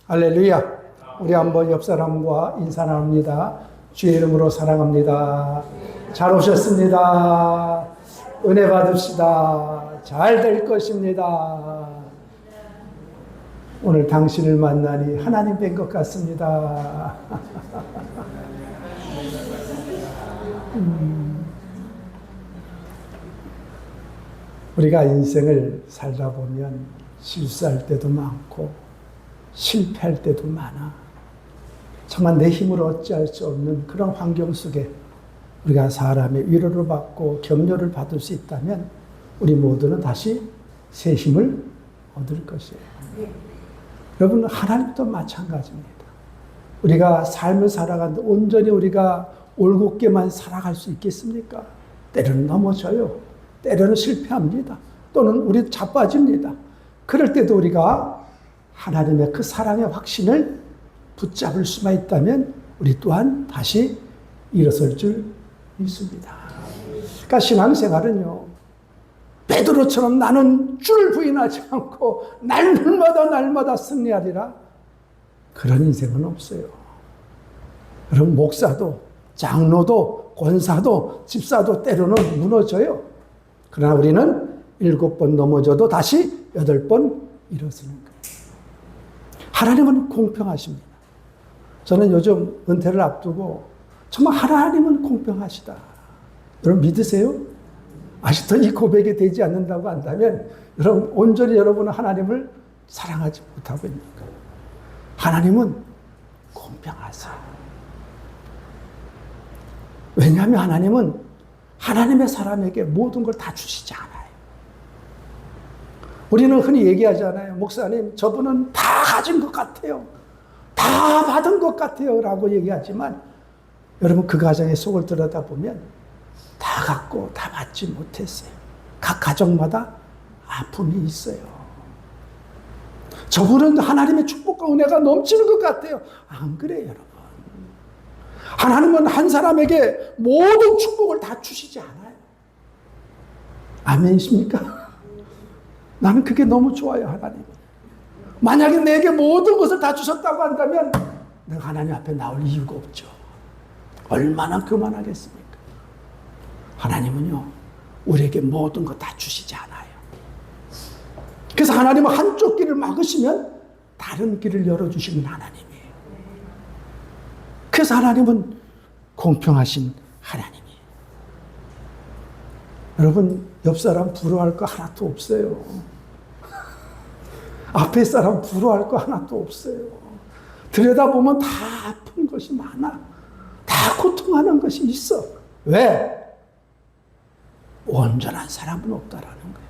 할렐루야. 우리 한번 옆 사람과 인사 나눕니다. 주의 이름으로 사랑합니다. 잘 오셨습니다. 은혜 받읍시다. 잘 될 것입니다. 오늘 당신을 만나니 하나님 뵌 것 같습니다. 우리가 인생을 살다 보면 실수할 때도 많고 실패할 때도 많아. 정말 내 힘으로 어찌할 수 없는 그런 환경 속에 우리가 사람의 위로를 받고 격려를 받을 수 있다면 우리 모두는 다시 새 힘을 얻을 것이에요. 여러분, 하나님도 마찬가지입니다. 우리가 삶을 살아가는데 온전히 우리가 올곧게만 살아갈 수 있겠습니까? 때로는 넘어져요. 때로는 실패합니다. 또는 우리 자빠집니다. 그럴 때도 우리가 하나님의 그 사랑의 확신을 붙잡을 수만 있다면 우리 또한 다시 일어설 줄 믿습니다. 그러니까 신앙생활은요, 베드로처럼 나는 주를 부인하지 않고 날마다 승리하리라, 그런 인생은 없어요. 그럼 목사도 장로도 권사도 집사도 때로는 무너져요. 그러나 우리는 7번 넘어져도 다시 8번 일어서는 거예요. 하나님은 공평하십니다. 저는 요즘 은퇴를 앞두고 정말 하나님은 공평하시다. 여러분 믿으세요? 아직도 이 고백이 되지 않는다고 한다면 여러분 온전히 여러분은 하나님을 사랑하지 못하고 있는 거예요. 하나님은 공평하세요. 왜냐하면 하나님은 하나님의 사람에게 모든 걸 다 주시지 않아요. 우리는 흔히 얘기하잖아요. 목사님, 저분은 다 가진 것 같아요. 다 받은 것 같아요. 라고 얘기하지만 여러분 그 가정의 속을 들여다보면 다 갖고 다 받지 못했어요. 각 가정마다 아픔이 있어요. 저분은 하나님의 축복과 은혜가 넘치는 것 같아요. 안 그래요, 여러분. 하나님은 한 사람에게 모든 축복을 다 주시지 않아요. 아멘이십니까? 나는 그게 너무 좋아요, 하나님. 만약에 내게 모든 것을 다 주셨다고 한다면 내가 하나님 앞에 나올 이유가 없죠. 얼마나 교만하겠습니까? 하나님은요, 우리에게 모든 것 다 주시지 않아요. 그래서 하나님은 한쪽 길을 막으시면 다른 길을 열어주시는 하나님이에요. 그래서 하나님은 공평하신 하나님이에요. 여러분, 옆 사람 부러워할 거 하나도 없어요. 앞에 사람 부러워할 거 하나도 없어요. 들여다보면 다 아픈 것이 많아. 다 고통하는 것이 있어. 왜? 온전한 사람은 없다라는 거예요.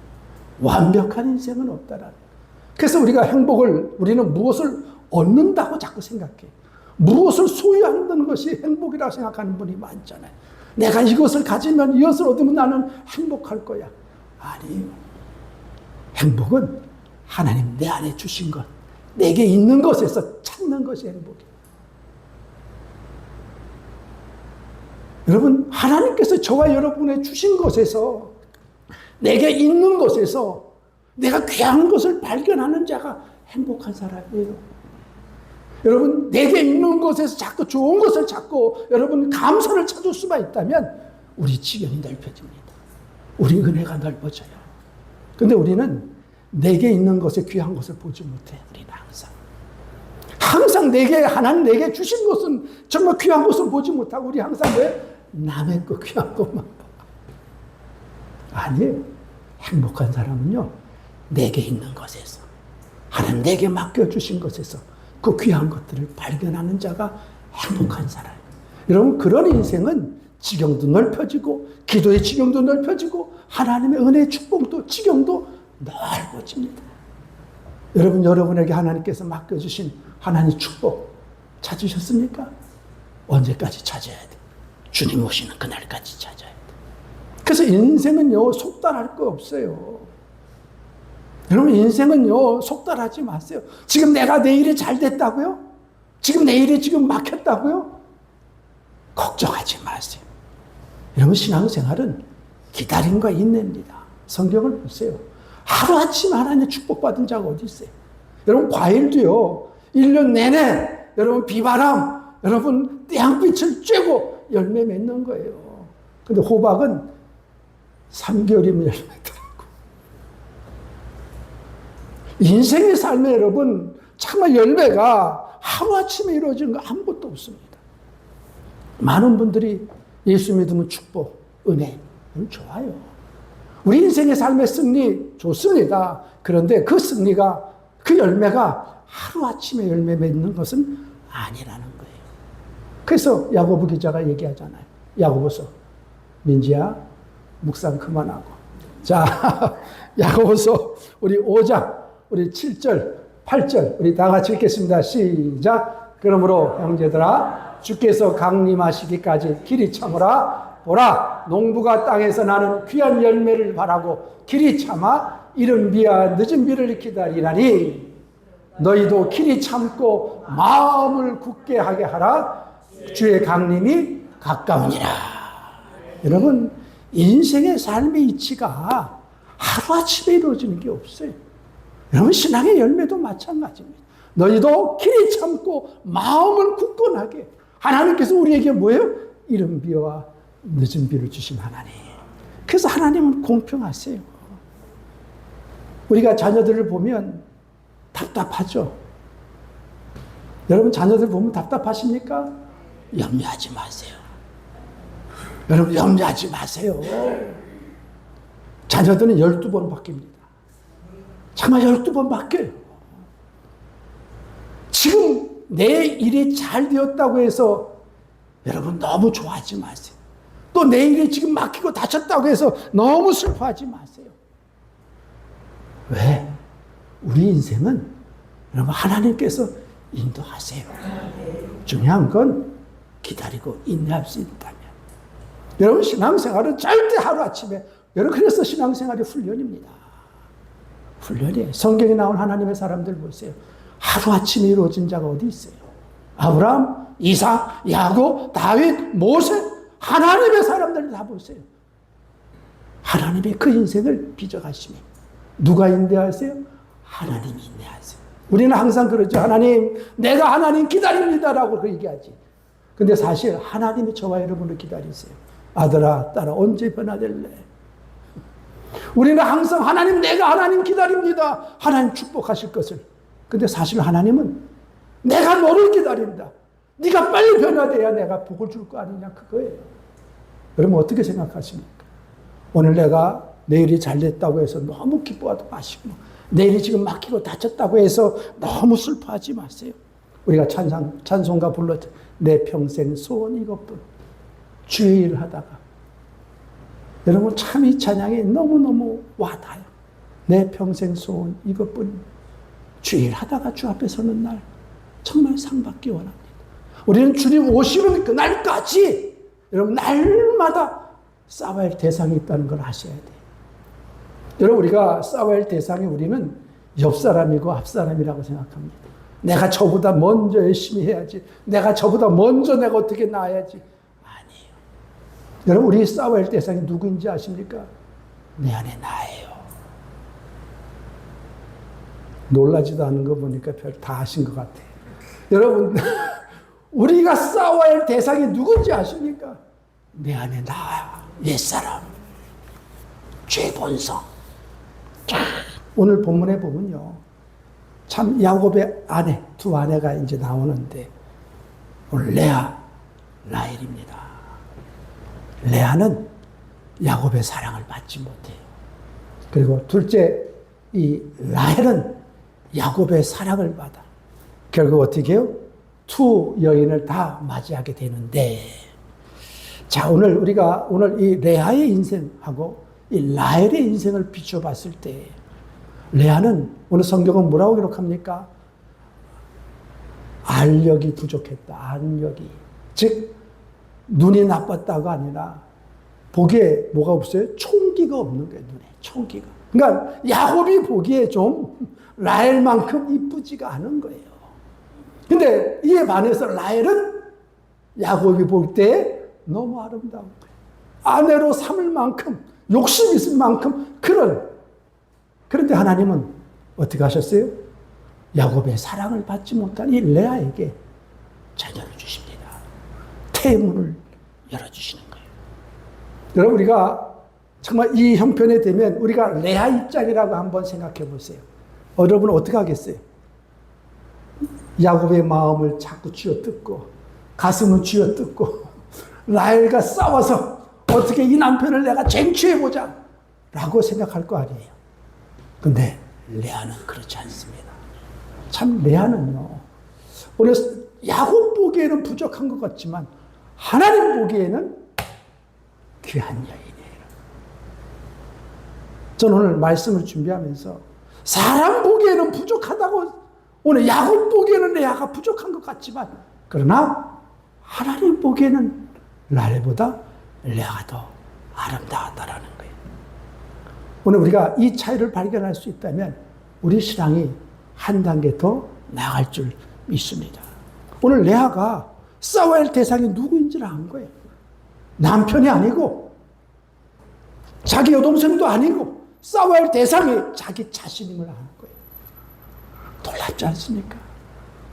완벽한 인생은 없다라는 거예요. 그래서 우리가 행복을, 우리는 무엇을 얻는다고 자꾸 생각해. 무엇을 소유하는 것이 행복이라고 생각하는 분이 많잖아요. 내가 이것을 가지면 이것을 얻으면 나는 행복할 거야. 아니에요. 행복은 하나님 내 안에 주신 것, 내게 있는 것에서 찾는 것이 행복이에요. 여러분, 하나님께서 저와 여러분에 주신 것에서, 내게 있는 것에서 내가 귀한 것을 발견하는 자가 행복한 사람이에요. 여러분, 내게 있는 것에서 자꾸 좋은 것을 찾고 여러분 감사를 찾을 수만 있다면 우리 지경이 넓혀집니다. 우리 은혜가 넓어져요. 근데 우리는 내게 있는 것에 귀한 것을 보지 못해. 우리는 항상 하나님 내게 주신 것은 정말 귀한 것을 보지 못하고 우리 항상 왜? 남의 거 귀한 것만 봐. 아니에요. 행복한 사람은요, 내게 있는 것에서, 하나님 내게 맡겨주신 것에서 그 귀한 것들을 발견하는 자가 행복한 사람이에요. 여러분, 그런 인생은 지경도 넓혀지고 기도의 지경도 넓혀지고 하나님의 은혜의 축복도 지경도 넓어집니다. 여러분, 여러분에게 하나님께서 맡겨주신 하나님의 축복 찾으셨습니까? 언제까지 찾아야 돼? 주님 오시는 그날까지 찾아야 돼. 그래서 인생은요, 속단할 거 없어요. 여러분, 인생은요, 속단하지 마세요. 지금 내가 내 일이 잘 됐다고요? 지금 내 일이 지금 막혔다고요? 걱정하지 마세요. 여러분, 신앙생활은 기다림과 인내입니다. 성경을 보세요. 하루아침에 하나님의 축복받은 자가 어디 있어요? 여러분, 과일도요, 1년 내내 여러분 비바람, 여러분 태양빛을 쬐고 열매 맺는 거예요. 근데 호박은 3개월이면 열매 맺더라고. 인생의 삶에 여러분 정말 열매가 하루아침에 이루어지는 거 아무것도 없습니다. 많은 분들이 예수 믿으면 축복, 은혜, 좋아요. 우리 인생의 삶의 승리 좋습니다. 그런데 그 승리가, 그 열매가 하루아침에 열매 맺는 것은 아니라는 거예요. 그래서 야고보 기자가 얘기하잖아요. 야고보서. 민지야, 묵상 그만하고. 자, 야고보서 우리 5장, 우리 7절, 8절, 우리 다 같이 읽겠습니다. 시작. 그러므로 형제들아, 주께서 강림하시기까지 길이 참으라. 보라, 농부가 땅에서 나는 귀한 열매를 바라고 길이 참아 이른 비와 늦은 비를 기다리나니 너희도 길이 참고 마음을 굳게 하게 하라. 주의 강림이 가까우니라. 여러분, 인생의 삶의 이치가 하루아침에 이루어지는 게 없어요. 여러분, 신앙의 열매도 마찬가지입니다. 너희도 길이 참고 마음을 굳건하게. 하나님께서 우리에게 뭐예요? 이른 비와 늦은 비를 주신 하나님. 그래서 하나님은 공평하세요. 우리가 자녀들을 보면 답답하죠. 여러분, 자녀들 보면 답답하십니까? 염려하지 마세요. 여러분, 염려하지 마세요. 자녀들은 12번 바뀝니다. 정말 12번 바뀌어요. 지금 내 일이 잘 되었다고 해서 여러분 너무 좋아하지 마세요. 또 내 일이 지금 막히고 다쳤다고 해서 너무 슬퍼하지 마세요. 왜? 우리 인생은 여러분 하나님께서 인도하세요. 중요한 건 기다리고 인내할 수 있다면. 여러분, 신앙생활은 절대 하루아침에, 여러분, 그래서 신앙생활이 훈련입니다. 훈련이에요. 성경에 나온 하나님의 사람들 보세요. 하루아침에 이루어진 자가 어디 있어요? 아브라함, 이삭, 야곱, 다윗, 모세, 하나님의 사람들 다 보세요. 하나님의 그 인생을 빚어가시며 누가 인내하세요? 하나님이 인내하세요. 우리는 항상 그러죠. 하나님, 내가 하나님 기다립니다라고 그 얘기하지. 근데 사실 하나님이 저와 여러분을 기다리세요. 아들아, 딸아, 언제 변화될래? 우리는 항상 하나님, 내가 하나님 기다립니다. 하나님 축복하실 것을. 근데 사실 하나님은 내가 너를 기다린다. 네가 빨리 변화돼야 내가 복을 줄 거 아니냐, 그거예요. 여러분, 어떻게 생각하십니까? 오늘 내가 내일이 잘 됐다고 해서 너무 기뻐하지 마시고, 내일이 지금 막히고 다쳤다고 해서 너무 슬퍼하지 마세요. 우리가 찬송가 불렀죠. 내 평생 소원 이것뿐. 주의 일을 하다가. 여러분, 참 이 찬양이 너무너무 와닿아요. 내 평생 소원 이것뿐. 주의 일 하다가 주 앞에 서는 날 정말 상 받기 원합니다. 우리는 주님 오시는 그날까지 여러분 날마다 싸워야 할 대상이 있다는 걸 아셔야 돼요. 여러분, 우리가 싸워야 할 대상이 우리는 옆 사람이고 앞 사람이라고 생각합니다. 내가 저보다 먼저 열심히 해야지. 내가 저보다 먼저 내가 어떻게 나아야지. 아니에요. 여러분, 우리 싸워야 할 대상이 누구인지 아십니까? 내 안에 나예요. 놀라지도 않은 거 보니까 별 다 아신 것 같아요. 여러분, 우리가 싸워야 할 대상이 누군지 아십니까? 내 안에 나, 옛사람, 죄 본성. 오늘 본문에 보면요. 참 야곱의 아내, 두 아내가 이제 나오는데 오늘 레아, 라헬입니다. 레아는 야곱의 사랑을 받지 못해요. 그리고 둘째 이 라헬은 야곱의 사랑을 받아. 결국 어떻게 해요? 두 여인을 다 맞이하게 되는데, 자, 우리가 오늘 이 레아의 인생하고 이 라헬의 인생을 비춰봤을 때, 레아는 오늘 성경은 뭐라고 기록합니까? 알력이 부족했다. 알력이. 즉 눈이 나빴다가 아니라 보기에 뭐가 없어요? 총기가 없는 거예요. 눈에 총기가. 그러니까 야곱이 보기에 좀 라헬만큼 이쁘지가 않은 거예요. 근데 이에 반해서 라헬은 야곱이 볼 때 너무 아름다운 거예요. 아내로 삼을 만큼, 욕심 있을 만큼 그런데 하나님은 어떻게 하셨어요? 야곱의 사랑을 받지 못한 이 레아에게 자녀를 주십니다. 태문을 열어주시는 거예요. 여러분, 우리가 정말 이 형편에 되면 우리가 레아 입장이라고 한번 생각해 보세요. 여러분은 어떻게 하겠어요? 야곱의 마음을 자꾸 쥐어뜯고 가슴을 쥐어뜯고 라헬과 싸워서 어떻게 이 남편을 내가 쟁취해보자 라고 생각할 거 아니에요. 근데 레아는 그렇지 않습니다. 참 레아는요, 오늘 야곱 보기에는 부족한 것 같지만 하나님 보기에는 귀한 여인이에요. 저는 오늘 말씀을 준비하면서 사람 보기에는 부족하다고, 오늘 야곱 보기에는 레아가 부족한 것 같지만, 그러나 하나님 보기에는 라헬보다 레아가 더 아름다웠다라는 거예요. 오늘 우리가 이 차이를 발견할 수 있다면 우리 신앙이 한 단계 더 나아갈 줄 믿습니다. 오늘 레아가 싸워야 할 대상이 누구인지를 안 거예요. 남편이 아니고 자기 여동생도 아니고 싸워야 할 대상이 자기 자신임을 아는 거예요. 놀랍지 않습니까?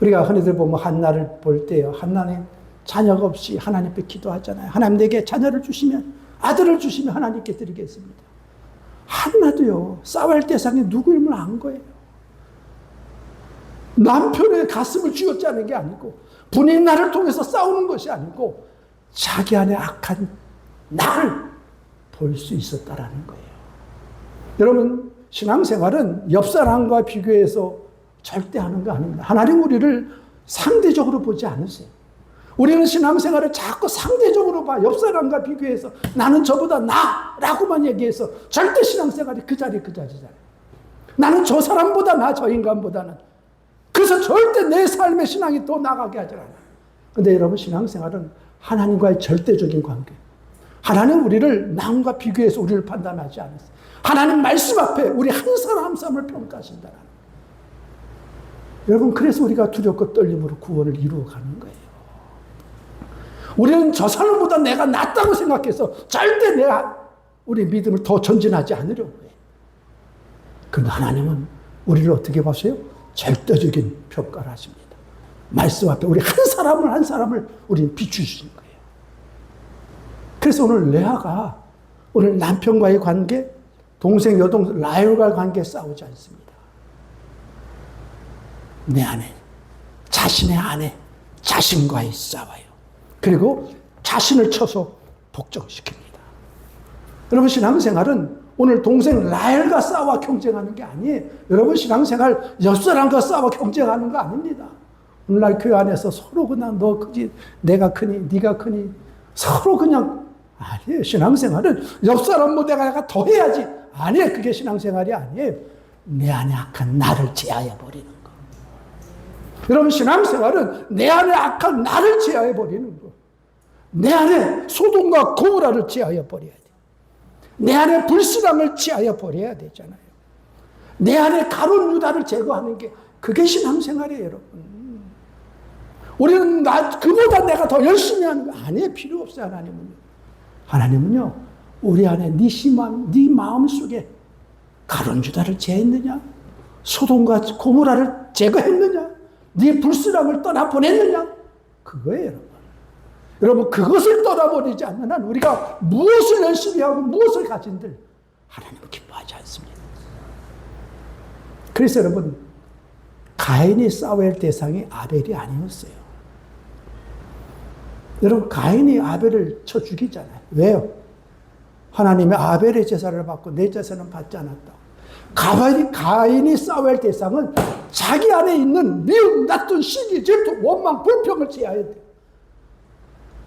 우리가 흔히들 보면 한나를 볼 때요, 한나는 자녀가 없이 하나님께 기도하잖아요. 하나님 내게 자녀를 주시면, 아들을 주시면 하나님께 드리겠습니다. 한나도요, 싸워야 할 대상이 누구임을 안 거예요. 남편의 가슴을 쥐어짜는 게 아니고, 분인 나를 통해서 싸우는 것이 아니고, 자기 안에 악한 나를 볼 수 있었다라는 거예요. 여러분, 신앙생활은 옆 사람과 비교해서 절대 하는 거 아닙니다. 하나님 우리를 상대적으로 보지 않으세요. 우리는 신앙생활을 자꾸 상대적으로 봐. 옆 사람과 비교해서 나는 저보다 나라고만 얘기해서 절대 신앙생활이 그 자리잖아요. 나는 저 사람보다 나, 저 인간보다는. 그래서 절대 내 삶의 신앙이 더 나가게 하지 않아요. 근데 여러분, 신앙생활은 하나님과의 절대적인 관계. 하나님 우리를 남과 비교해서 우리를 판단하지 않으세요. 하나님 말씀 앞에 우리 한 사람 한 사람을 평가하신다는. 여러분, 그래서 우리가 두렵고 떨림으로 구원을 이루어가는 거예요. 우리는 저 사람보다 내가 낫다고 생각해서 절대 우리 믿음을 더 전진하지 않으려고 해요. 그런데 하나님은 우리를 어떻게 보세요? 절대적인 평가를 하십니다. 말씀 앞에 우리 한 사람을 우리는 비추시는 거예요. 그래서 오늘 레아가 오늘 남편과의 관계, 동생, 여동생, 라헬과의 관계에 싸우지 않습니다. 내 안에, 자신의 안에, 자신과의 싸워요. 그리고 자신을 쳐서 복종시킵니다. 여러분, 신앙생활은 오늘 동생 라헬과 싸워 경쟁하는 게 아니에요. 여러분, 신앙생활 옆 사람과 싸워 경쟁하는 거 아닙니다. 오늘날 교회 안에서 서로 그냥 너 크지, 내가 크니, 네가 크니, 서로 그냥 아니에요. 신앙생활은 옆 사람보다 내가 더 해야지. 아니에요. 그게 신앙생활이 아니에요. 내 안에 악한 나를 제하여 버리는 거. 여러분, 신앙생활은 내 안에 악한 나를 제하여 버리는 거. 내 안에 소돔과 고모라를 제하여 버려야 돼. 내 안에 불신앙을 제하여 버려야 되잖아요. 내 안에 가룟 유다를 제거하는 게 그게 신앙생활이에요, 여러분. 우리는 그보다 내가 더 열심히 하는 거 아니에요. 필요 없어요, 하나님은요. 하나님은요, 우리 안에 네 마음 속에 가룟 유다를 제했느냐? 소돔과 고모라를 제거했느냐? 네 불신앙을 떠나보냈느냐? 그거예요, 여러분. 여러분, 그것을 떠나버리지 않는 한 우리가 무엇을 열심히 하고 무엇을 가진들 하나님은 기뻐하지 않습니다. 그래서 여러분, 가인이 싸워야 할 대상이 아벨이 아니었어요. 여러분, 가인이 아벨을 쳐 죽이잖아요. 왜요? 하나님의 아벨의 제사를 받고 내 제사는 받지 않았다. 가인이 싸워야 할 대상은 자기 안에 있는 미움, 다툼, 시기, 질투, 원망, 불평을 제어해야 돼요.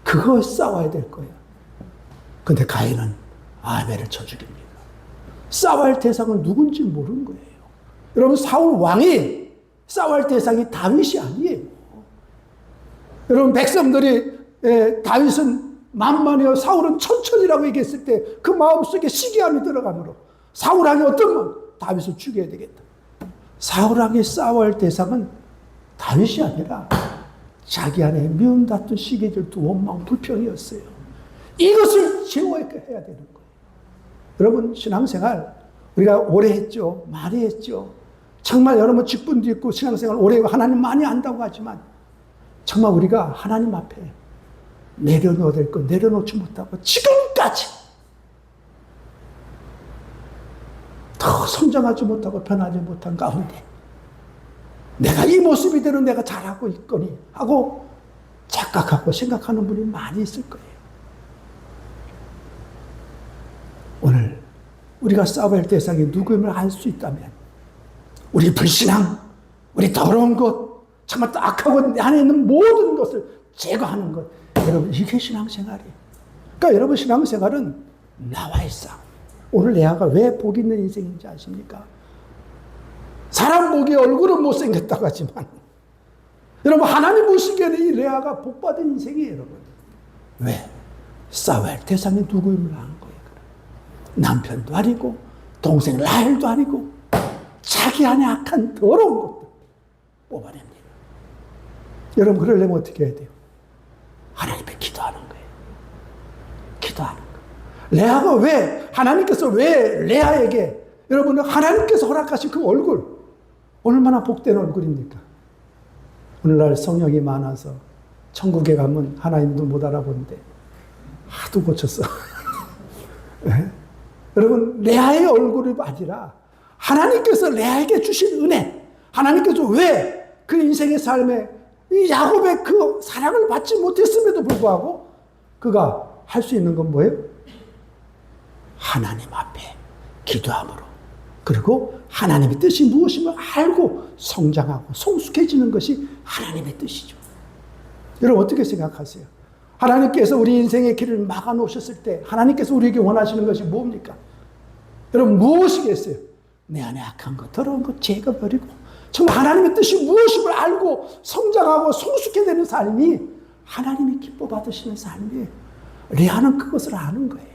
그거 싸워야 될 거예요. 근데 가인은 아벨을 쳐 죽입니다. 싸워야 할 대상은 누군지 모르는 거예요. 여러분, 사울 왕이 싸워야 할 대상이 다윗이 아니에요. 여러분, 백성들이 다윗은 만만해요, 사울은 천천히라고 얘기했을 때 그 마음속에 시기함이 들어가므로 사울 왕이 어떤 다윗을 죽여야 되겠다. 사울 왕이 싸워야 할 대상은 다윗이 아니라 자기 안에 미움, 다툼, 시기, 질투, 원망, 불평이었어요. 이것을 제어해야 되는 거예요. 여러분, 신앙생활 우리가 오래 했죠. 많이 했죠. 정말 여러분 직분도 있고 신앙생활 오래 하나님 많이 안다고 하지만 정말 우리가 하나님 앞에 내려놓아야 될 거 내려놓지 못하고 지금까지 더 성장하지 못하고 변하지 못한 가운데 내가 이 모습 이대로 내가 잘하고 있거니 하고 착각하고 생각하는 분이 많이 있을 거예요. 오늘 우리가 싸워야 할 대상이 누구임을 알 수 있다면 우리 불신앙, 우리 더러운 것, 정말 악하고 내 안에 있는 모든 것을 제거하는 것. 여러분 이게 신앙생활이에요. 그러니까 여러분 신앙생활은 나와의 싸움. 오늘 레아가 왜 복 있는 인생인지 아십니까? 사람 보기에 얼굴은 못생겼다고 하지만 여러분 하나님 보시기에는 이 레아가 복받은 인생이에요. 여러분 왜? 싸워야 할 대상이 누구임을 아는 거예요. 남편도 아니고 동생 라헬도 아니고 자기 안에 악한 더러운 것도 뽑아냅니다. 여러분 그러려면 어떻게 해야 돼요? 하나님께 기도하는 거예요. 기도하는 거예요. 레아가 왜 하나님께서 왜 레아에게 여러분 하나님께서 허락하신 그 얼굴 얼마나 복된 얼굴입니까? 오늘날 성령이 많아서 천국에 가면 하나님도 못 알아보는데 하도 고쳤어. 네? 여러분 레아의 얼굴이 아니라 하나님께서 레아에게 주신 은혜, 하나님께서 왜 그 인생의 삶에 이 야곱의 그 사랑을 받지 못했음에도 불구하고 그가 할 수 있는 건 뭐예요? 하나님 앞에 기도함으로 그리고 하나님의 뜻이 무엇임을 알고 성장하고 성숙해지는 것이 하나님의 뜻이죠. 여러분 어떻게 생각하세요? 하나님께서 우리 인생의 길을 막아 놓으셨을 때 하나님께서 우리에게 원하시는 것이 뭡니까? 여러분 무엇이겠어요? 내 안에 악한 것, 더러운 것 제거버리고 정말 하나님의 뜻이 무엇임을 알고 성장하고 성숙해지는 삶이 하나님이 기뻐 받으시는 삶이에요. 레아는 그것을 아는 거예요.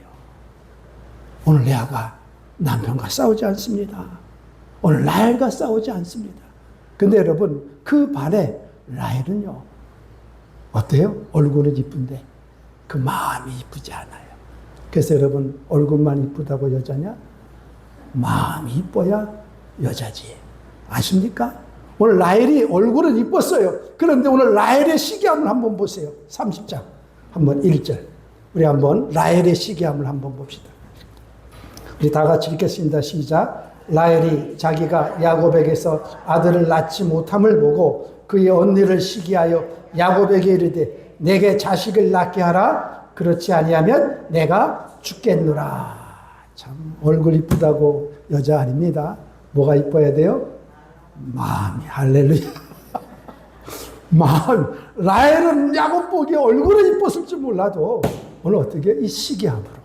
오늘 레아가 남편과 싸우지 않습니다. 오늘 라헬과 싸우지 않습니다. 근데 여러분 그 반에 라헬은요 어때요? 얼굴은 이쁜데 그 마음이 이쁘지 않아요. 그래서 여러분 얼굴만 이쁘다고 여자냐? 마음이 이뻐야 여자지. 아십니까? 오늘 라헬이 얼굴은 이뻤어요. 그런데 오늘 라헬의 시기함을 한번 보세요. 30장 한번 1절 우리 한번 라헬의 시기함을 한번 봅시다. 우리 다 같이 읽겠습니다. 시작. 라헬이 자기가 야곱에게서 아들을 낳지 못함을 보고 그의 언니를 시기하여 야곱에게 이르되 내게 자식을 낳게 하라. 그렇지 아니하면 내가 죽겠노라. 참 얼굴 이쁘다고 여자 아닙니다. 뭐가 이뻐야 돼요? 마음이. 할렐루야. 마음. 라헬은 야곱 보기에 얼굴은 이뻤을지 몰라도 오늘 어떻게 이 시기함으로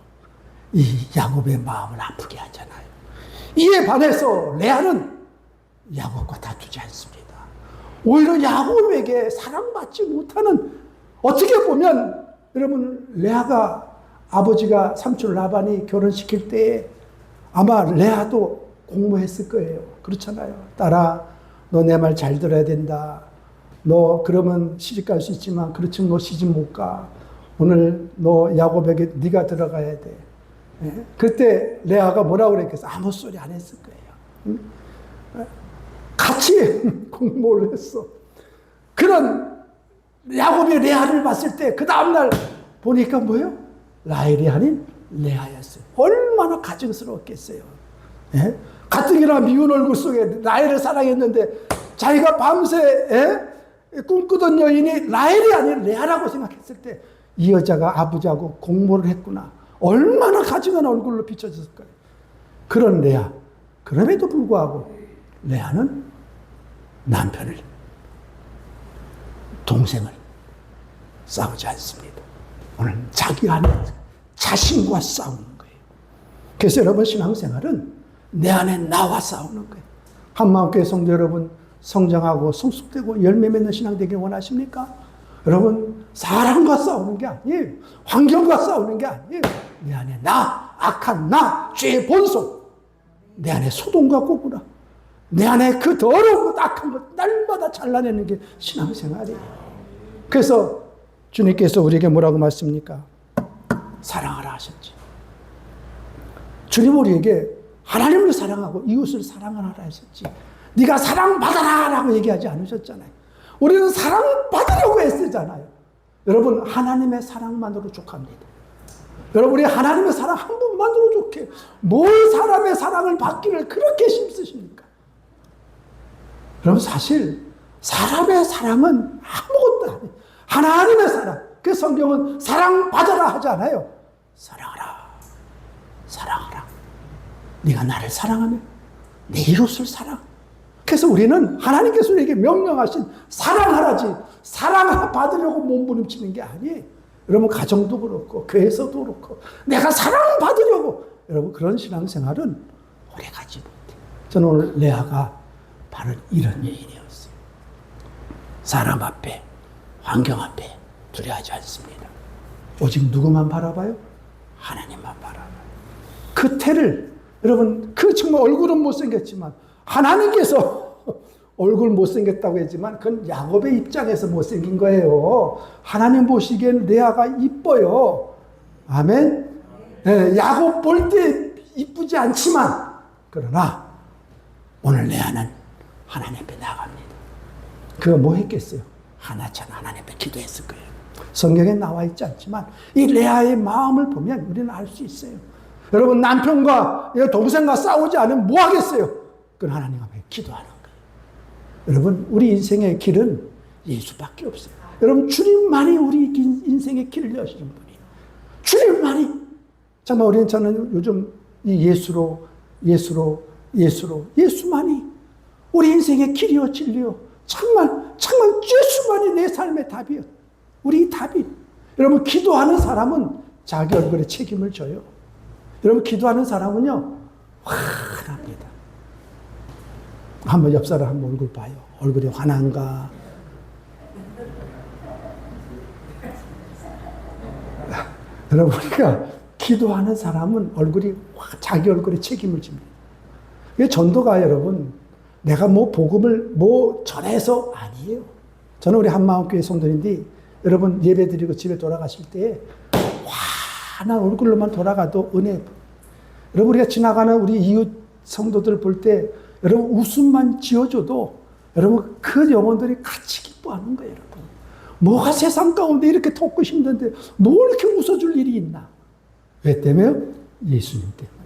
이 야곱의 마음을 아프게 하잖아요. 이에 반해서 레아는 야곱과 다투지 않습니다. 오히려 야곱에게 사랑받지 못하는, 어떻게 보면 여러분 레아가 아버지가 삼촌 라반이 결혼시킬 때에 아마 레아도 공모했을 거예요. 그렇잖아요. 딸아, 너 내 말 잘 들어야 된다. 너 그러면 시집 갈 수 있지만 그렇지만 너 시집 못 가. 오늘 너 야곱에게 네가 들어가야 돼. 예? 그때 레아가 뭐라고 그랬겠어? 아무 소리 안 했을 거예요. 응? 같이 공모를 했어. 그런 야곱이 레아를 봤을 때 그 다음날 보니까 뭐예요? 라헬이 아닌 레아였어요. 얼마나 가증스러웠겠어요. 예? 가뜩이나 미운 얼굴 속에 라헬을 사랑했는데 자기가 밤새 꿈꾸던 여인이 라헬이 아닌 레아라고 생각했을 때 이 여자가 아버지하고 공모를 했구나. 얼마나 가증한 얼굴로 비춰졌을 거예요. 그런 레아. 그럼에도 불구하고 레아는 남편을, 동생을 싸우지 않습니다. 오늘 자기 안에 자신과 싸우는 거예요. 그래서 여러분 신앙생활은 내 안에 나와 싸우는 거예요. 한마음교회 성도 여러분 성장하고 성숙되고 열매 맺는 신앙 되길 원하십니까? 여러분 사람과 싸우는 게 아니에요. 환경과 싸우는 게 아니에요. 내 안에 나, 악한 나, 죄의 본성, 내 안에 소돔과 고구라, 내 안에 그 더러운 것, 악한 것 날마다 잘라내는 게 신앙생활이에요. 그래서 주님께서 우리에게 뭐라고 말씀입니까? 사랑하라 하셨지. 주님 우리에게 하나님을 사랑하고 이웃을 사랑하라 하셨지. 네가 사랑받아라 라고 얘기하지 않으셨잖아요. 우리는 사랑받으려고 애쓰잖아요. 여러분, 하나님의 사랑만으로 족합니다. 여러분, 우리 하나님의 사랑 한 분만으로 족해. 뭘 사람의 사랑을 받기를 그렇게 힘쓰십니까? 여러분, 사실 사람의 사랑은 아무것도 아니에요. 하나님의 사랑. 그 성경은 사랑받아라 하지 않아요. 사랑하라. 사랑하라. 네가 나를 사랑하면 내 이웃을 사랑. 그래서 우리는 하나님께서 우리에게 명령하신 사랑하라지, 사랑을 받으려고 몸부림치는 게 아니에요. 여러분, 가정도 그렇고 교회에서도 그렇고 내가 사랑받으려고, 여러분, 그런 신앙생활은 오래가지 못해. 저는 오늘 레아가 바로 이런 여인이었어요. 사람 앞에, 환경 앞에 두려워하지 않습니다. 오직 누구만 바라봐요? 하나님만 바라봐요. 그 태를, 여러분, 그 정말 얼굴은 못생겼지만 하나님께서 얼굴 못생겼다고 했지만 그건 야곱의 입장에서 못생긴 거예요. 하나님 보시기엔 레아가 이뻐요. 아멘. 네, 야곱 볼 때 이쁘지 않지만, 그러나 오늘 레아는 하나님 앞에 나갑니다. 그가 뭐 했겠어요? 하나처럼 하나님 앞에 기도했을 거예요. 성경에 나와 있지 않지만 이 레아의 마음을 보면 우리는 알 수 있어요. 여러분, 남편과 동생과 싸우지 않으면 뭐 하겠어요? 그건 하나님 앞에 기도하는 거예요. 여러분, 우리 인생의 길은 예수밖에 없어요. 여러분, 주님만이 우리 인생의 길을 여시는 분이에요. 주님만이. 정말 저는 요즘 이 예수만이 우리 인생의 길이요, 진리요. 정말 예수만이 내 삶의 답이요. 우리 답이. 여러분, 기도하는 사람은 자기 얼굴에 책임을 져요. 여러분, 기도하는 사람은요, 환합니다. 한번 옆 사람 한번 얼굴 봐요. 얼굴이 환한가? 여러분, 우리가 기도하는 사람은 자기 얼굴에 책임을 집니다. 이게 전도가, 여러분, 내가 복음을 전해서 아니에요. 저는 우리 한마음교회 성도인데, 여러분, 예배 드리고 집에 돌아가실 때 환한 얼굴로만 돌아가도 은혜. 여러분, 우리가 지나가는 우리 이웃 성도들 볼 때 여러분 웃음만 지어줘도 여러분 그 영혼들이 같이 기뻐하는 거예요. 여러분, 뭐가 세상 가운데 이렇게 덥고 힘든데 뭐 이렇게 웃어줄 일이 있나? 왜 때문에요? 예수님 때문에.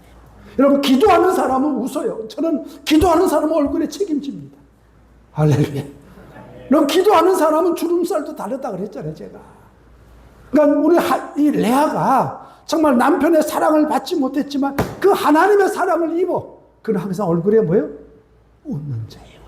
여러분, 기도하는 사람은 웃어요. 저는 기도하는 사람은 얼굴에 책임집니다. 할렐루야. 여러분, 기도하는 사람은 주름살도 다르다 그랬잖아요, 제가. 그러니까 우리 이 레아가 정말 남편의 사랑을 받지 못했지만 그 하나님의 사랑을 입어. 그는 항상 얼굴에 뭐예요? 웃는 자예요,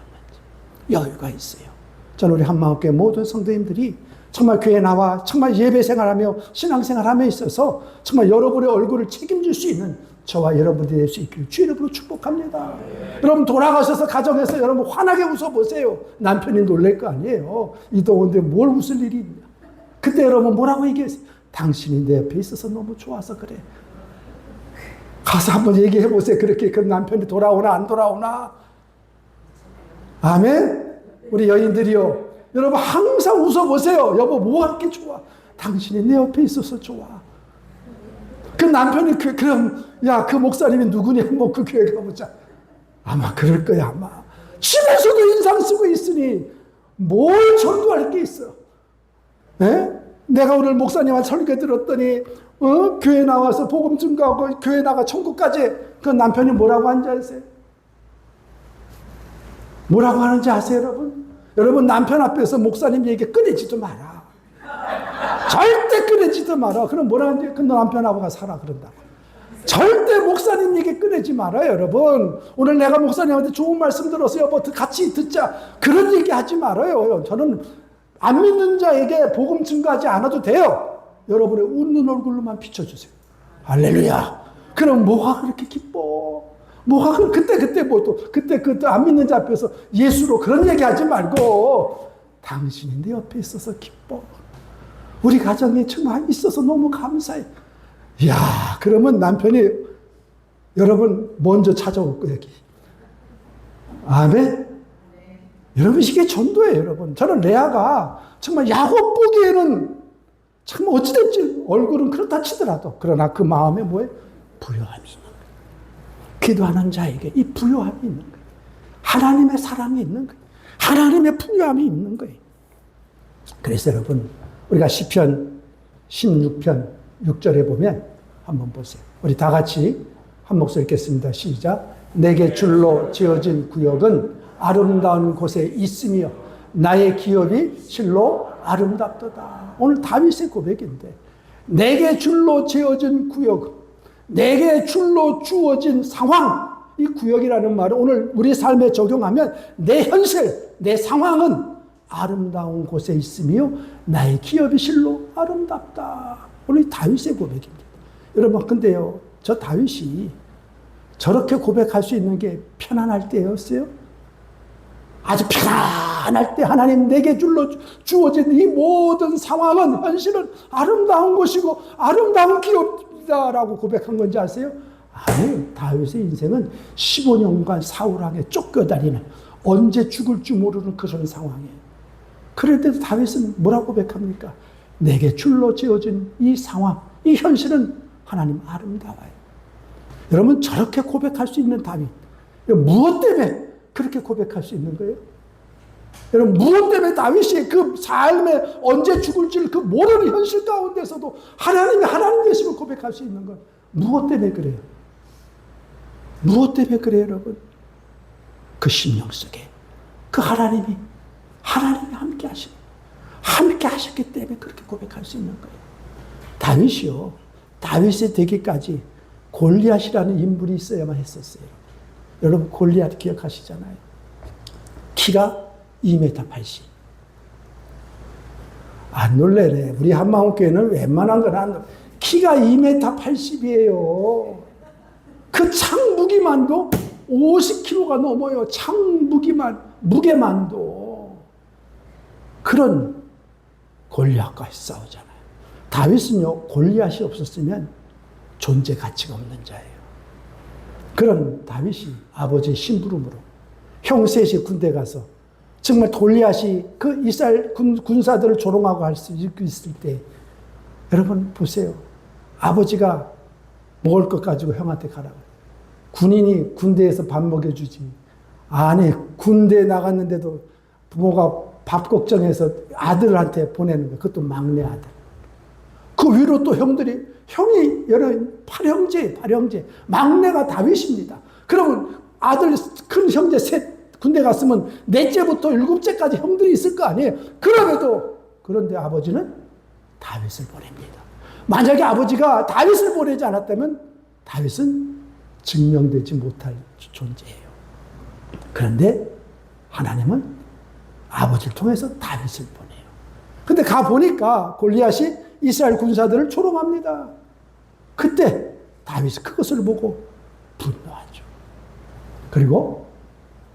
여유가 있어요. 저는 우리 한마음교회 모든 성도님들이 정말 교회에 나와 정말 예배 생활하며 신앙생활함에 있어서 정말 여러분의 얼굴을 책임질 수 있는 저와 여러분들이 될 수 있기를 주 이름으로 축복합니다. 여러분, 돌아가셔서 가정에서 여러분 환하게 웃어보세요. 남편이 놀랄 거 아니에요. 이 더운데 뭘 웃을 일이 있냐. 그때 여러분 뭐라고 얘기했어요? 당신이 내 옆에 있어서 너무 좋아서 그래. 가서 한번 얘기해 보세요. 그렇게 그 남편이 돌아오나 안 돌아오나. 아멘. 우리 여인들이요, 여러분 항상 웃어보세요. 여보, 뭐가 이렇게 좋아? 당신이 내 옆에 있어서 좋아. 그 남편이 그럼 야, 그 목사님이 누구냐? 뭐 그 교회 가보자. 아마 그럴 거야. 아마 집에서도 인상 쓰고 있으니 뭘 전도할 게 있어? 네? 내가 오늘 목사님한테 설교 들었더니 교회 나와서 복음 증거하고 교회 나가 천국까지. 그 남편이 뭐라고 하는지 아세요? 뭐라고 하는지 아세요, 여러분? 여러분, 남편 앞에서 목사님 얘기 꺼내지도 마라. 절대 꺼내지도 마라. 그럼 뭐라 하는지, 그 남편하고 가 살아 그런다고. 절대 목사님 얘기 꺼내지 말아요, 여러분. 오늘 내가 목사님한테 좋은 말씀 들어서 여보 같이 듣자. 그런 얘기 하지 말아요. 저는 안 믿는 자에게 복음 증거하지 않아도 돼요. 여러분의 웃는 얼굴로만 비춰주세요. 할렐루야. 그럼 뭐가 그렇게 기뻐? 뭐가 그때 뭐 또 그때 안 믿는 자 앞에서 예수로 그런 얘기 하지 말고 당신이 내 옆에 있어서 기뻐. 우리 가정에 정말 있어서 너무 감사해. 이야, 그러면 남편이 여러분 먼저 찾아올 거예요, 여기. 아멘. 여러분, 이게 전도예요, 여러분. 저는 레아가 정말 야곱 보기에는 참 어찌됐지 얼굴은 그렇다 치더라도 그러나 그 마음에 뭐예요? 부요함이 있는 거예요. 기도하는 자에게 이 부요함이 있는 거예요. 하나님의 사랑이 있는 거예요. 하나님의 풍요함이 있는 거예요. 그래서 여러분, 우리가 시편 16편 6절에 보면 한번 보세요. 우리 다 같이 한 목소리 읽겠습니다. 시작. 내게 줄로 지어진 구역은 아름다운 곳에 있으며 나의 기업이 실로 아름답도다. 오늘 다윗의 고백인데, 내게 줄로 지어진 구역, 내게 줄로 주어진 상황, 이 구역이라는 말을 오늘 우리 삶에 적용하면 내 현실, 내 상황은 아름다운 곳에 있으며 나의 기업이 실로 아름답다. 오늘 다윗의 고백입니다. 여러분, 근데요, 저 다윗이 저렇게 고백할 수 있는 게 편안할 때였어요? 아주 편안할 때 하나님 내게 줄로 주어진 이 모든 상황은, 현실은 아름다운 것이고 아름다운 기업이다라고 고백한 건지 아세요? 아니, 다윗의 인생은 15년간 사울왕에 쫓겨다니는, 언제 죽을지 모르는 그런 상황이에요. 그럴 때도 다윗은 뭐라고 고백합니까? 내게 줄로 지어진 이 상황, 이 현실은 하나님 아름다워요. 여러분, 저렇게 고백할 수 있는 다윗, 무엇 때문에 그렇게 고백할 수 있는 거예요? 여러분, 무엇 때문에 다윗이 그 삶에 언제 죽을지를 그 모르는 현실 가운데서도 하나님이 하나님 되심을 고백할 수 있는 건 무엇 때문에 그래요? 무엇 때문에 그래요, 여러분? 그 심령 속에 그 하나님이 함께 하셨기 때문에 그렇게 고백할 수 있는 거예요. 다윗이요, 다윗이 되기까지 골리앗이라는 인물이 있어야만 했었어요. 여러분, 골리앗 기억하시잖아요. 키가 2m 80. 안 놀래네. 우리 한마음교회는 웬만한 건 안 놀래. 키가 2m 80이에요. 그 창 무기만도 50kg가 넘어요. 창 무게만도. 그런 골리앗과 싸우잖아요. 다윗은요, 골리앗이 없었으면 존재 가치가 없는 자예요. 그런 다윗이 아버지의 심부름으로 형 셋이 군대 가서 정말 골리앗이 그 이스라엘 군사들을 조롱하고 할 수 있을 때, 여러분 보세요. 아버지가 먹을 것 가지고 형한테 가라고. 군인이 군대에서 밥 먹여주지. 아니, 군대에 나갔는데도 부모가 밥 걱정해서 아들한테 보내는 거예요. 그것도 막내 아들. 그 위로 또 형이 여러 팔형제. 막내가 다윗입니다. 그러면 아들 큰 형제 셋 군대 갔으면 넷째부터 일곱째까지 형들이 있을 거 아니에요. 그런데 아버지는 다윗을 보냅니다. 만약에 아버지가 다윗을 보내지 않았다면 다윗은 증명되지 못할 존재예요. 그런데 하나님은 아버지를 통해서 다윗을 보내요. 근데 가보니까 골리앗이 이스라엘 군사들을 조롱합니다. 그때 다윗이 그것을 보고 분노하죠. 그리고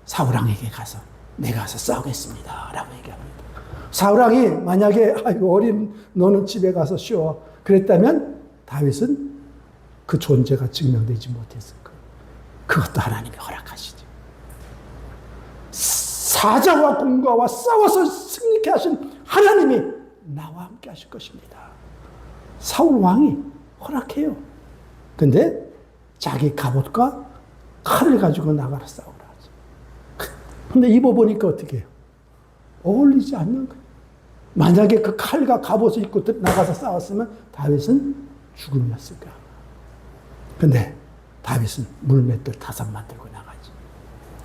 사울왕에게 가서 내가 가서 싸우겠습니다 라고 얘기합니다. 사울왕이 만약에 아이고 어린 너는 집에 가서 쉬어 그랬다면 다윗은 그 존재가 증명되지 못했을 거예요. 그것도 하나님이 허락하시죠. 사자와 공과와 싸워서 승리케 하신 하나님이 나와 함께 하실 것입니다. 사울 왕이 허락해요. 근데 자기 갑옷과 칼을 가지고 나가라 싸우라 하죠. 근데 입어보니까 어떻게 해요? 어울리지 않는 거예요. 만약에 그 칼과 갑옷을 입고 나가서 싸웠으면 다윗은 죽음이었을 거야. 근데 다윗은 물맷돌 5만 들고 나가지.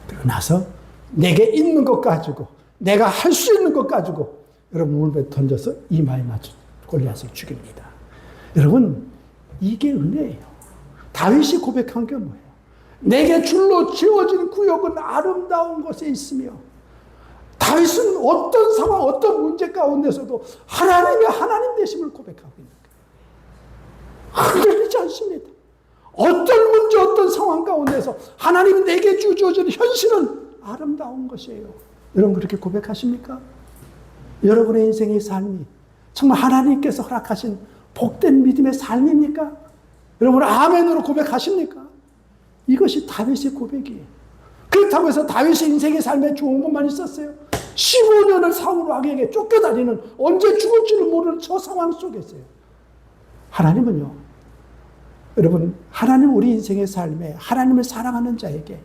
그러고 나서 내게 있는 것 가지고, 내가 할 수 있는 것 가지고, 여러분 물맷 던져서 이마에 맞춰 골리앗을 죽입니다. 여러분, 이게 은혜예요. 다윗이 고백한 게 뭐예요? 내게 줄로 지어진 구역은 아름다운 곳에 있으며, 다윗은 어떤 상황, 어떤 문제 가운데서도 하나님의 하나님 되심을 고백하고 있는 거예요. 흔들리지 않습니다. 어떤 문제, 어떤 상황 가운데서 하나님이 내게 주어진 현실은 아름다운 것이에요. 여러분 그렇게 고백하십니까? 여러분의 인생의 삶이 정말 하나님께서 허락하신 복된 믿음의 삶입니까? 여러분 아멘으로 고백하십니까? 이것이 다윗의 고백이에요. 그렇다고 해서 다윗의 인생의 삶에 좋은 것만 있었어요? 15년을 사울 왕에게 쫓겨다니는, 언제 죽을지를 모르는 저 상황 속에서요. 하나님은요, 여러분, 하나님 우리 인생의 삶에 하나님을 사랑하는 자에게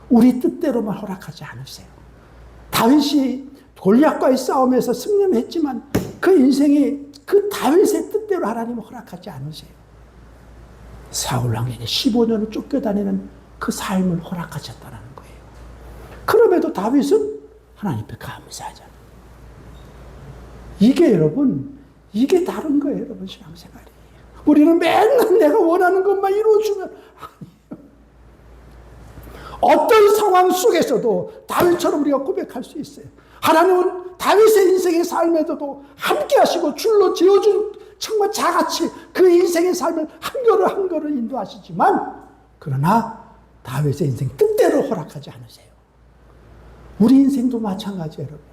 우리 뜻대로만 허락하지 않으세요. 다윗이 골리앗과의 싸움에서 승리는 했지만 그 인생이 그 다윗의 뜻대로 하나님은 허락하지 않으세요. 사울 왕에게 15년을 쫓겨다니는 그 삶을 허락하셨다는 거예요. 그럼에도 다윗은 하나님 앞에 감사하잖아요. 이게 여러분, 이게 다른 거예요, 여러분, 신앙생활이. 우리는 맨날 내가 원하는 것만 이루어주면 아니에요. 어떤 상황 속에서도 다윗처럼 우리가 고백할 수 있어요. 하나님은 다윗의 인생의 삶에서도 함께 하시고 줄로 지어준 정말 자같이 그 인생의 삶을 한 걸음 한 걸음 인도하시지만, 그러나 다윗의 인생 뜻대로 허락하지 않으세요. 우리 인생도 마찬가지예요, 여러분.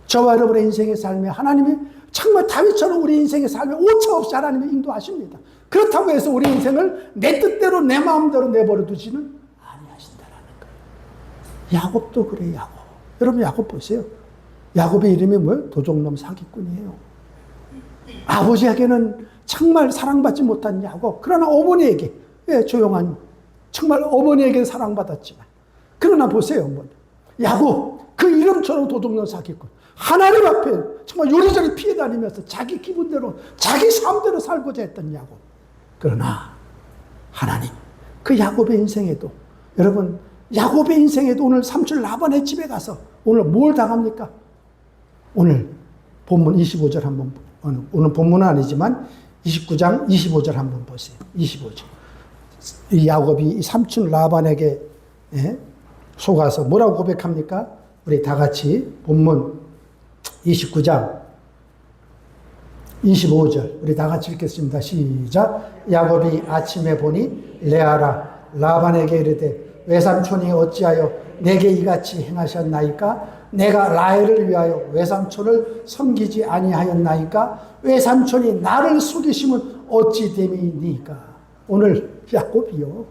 저와 여러분의 인생의 삶에 하나님이 정말 다윗처럼 우리 인생의 삶에 오차없이 하나님이 인도하십니다. 그렇다고 해서 우리 인생을 내 뜻대로 내 마음대로 내버려 두지는 아니하신다라는 거예요. 야곱도 그래요, 야곱. 여러분 야곱 보세요. 야곱의 이름이 뭐예요? 도적놈 사기꾼이에요. 아버지에게는 정말 사랑받지 못한 야곱. 그러나 어머니에게, 조용한, 정말 어머니에게는 사랑받았지만, 그러나 보세요, 야곱, 그 이름처럼 도둑놈 사기꾼. 하나님 앞에 정말 요리조리 피해 다니면서 자기 기분대로, 자기 삶대로 살고자 했던 야곱. 그러나 하나님, 그 야곱의 인생에도, 여러분, 야곱의 인생에도 오늘 삼촌 라반의 집에 가서 오늘 뭘 당합니까? 오늘 본문 25절 한번, 오늘 본문은 아니지만 29장 25절 한번 보세요. 25절. 이 야곱이 삼촌 라반에게 속아서 뭐라고 고백합니까? 우리 다 같이 본문 29장 25절 우리 다 같이 읽겠습니다. 시작. 야곱이 아침에 보니 레아라 라반에게 이르되 외삼촌이 어찌하여 내게 이같이 행하셨나이까? 내가 라헬을 위하여 외삼촌을 섬기지 아니하였나이까? 외삼촌이 나를 속이심은 어찌 됨이니까? 오늘 야곱이요,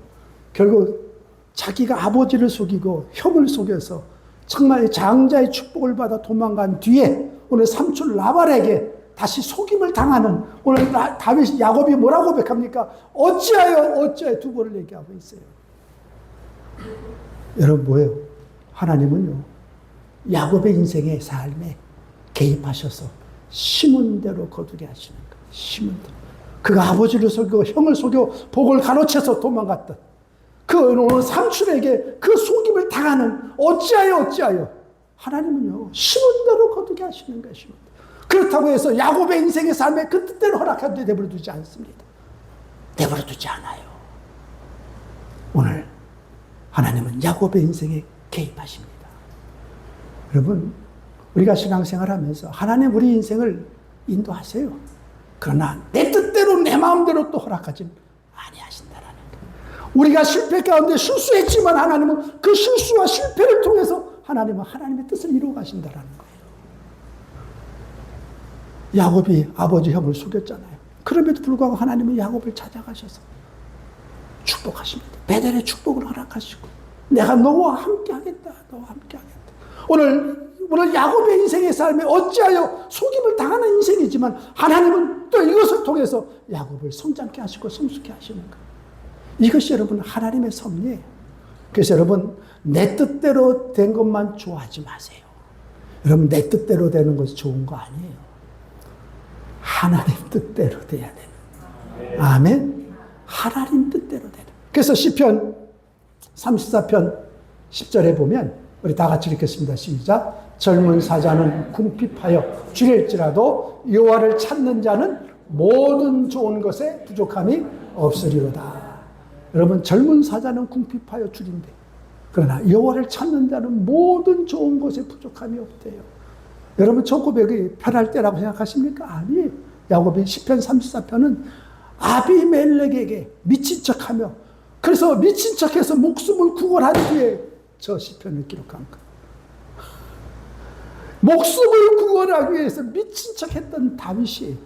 결국 자기가 아버지를 속이고 형을 속여서 정말 장자의 축복을 받아 도망간 뒤에 오늘 삼촌 라반에게 다시 속임을 당하는 오늘 다윗 야곱이 뭐라고 고백합니까? 어찌하여 두 번을 얘기하고 있어요. 여러분 뭐예요? 하나님은요, 야곱의 인생의 삶에 개입하셔서 심은 대로 거두게 하시는 거예요. 심은 대로. 그가 아버지를 속이고 형을 속여 복을 가로채서 도망갔던 그 오늘 삼촌에게 그 속임을 당하는 어찌하여 하나님은요, 심은 대로 거두게 하시는 거예요. 심은 대로. 그렇다고 해서 야곱의 인생의 삶에 그 뜻대로 허락하되 내버려 두지 않습니다. 내버려 두지 않아요. 오늘 하나님은 야곱의 인생에 개입하십니다. 여러분, 우리가 신앙생활 하면서 하나님 우리 인생을 인도하세요. 그러나 내 뜻대로 내 마음대로 또 허락하진 아니하신다라는 거예요. 우리가 실패 가운데 실수했지만 하나님은 그 실수와 실패를 통해서 하나님은 하나님의 뜻을 이루어 가신다라는 거예요. 야곱이 아버지 형을 속였잖아요. 그럼에도 불구하고 하나님은 야곱을 찾아가셔서 축복하십니다. 베델의 축복을 허락하시고 내가 너와 함께 하겠다. 너와 함께 하겠다. 오늘 야곱의 인생의 삶에 어찌하여 속임을 당하는 인생이지만 하나님은 또 이것을 통해서 야곱을 성장케 하시고 성숙케 하시는 거예요. 이것이 여러분 하나님의 섭리예요. 그래서 여러분 내 뜻대로 된 것만 좋아하지 마세요. 여러분 내 뜻대로 되는 것이 좋은 거 아니에요. 하나님 뜻대로 돼야 되는. 아멘. 하나님 뜻대로 되는. 그래서 시편 34편 10절에 보면 우리 다 같이 읽겠습니다. 시작. 젊은 사자는 궁핍하여 줄일지라도 여호와를 찾는 자는 모든 좋은 것에 부족함이 없으리로다. 여러분 젊은 사자는 궁핍하여 줄인대. 그러나 여호와를 찾는 자는 모든 좋은 것에 부족함이 없대요. 여러분 저 고백이 편할 때라고 생각하십니까? 아니에요. 야곱이 시편 34편은 아비멜렉에게 미친 척하며 그래서 미친 척해서 목숨을 구걸한 뒤에 저 시편을 기록한 거예요. 목숨을 구원하기 위해서 미친 척했던 다윗이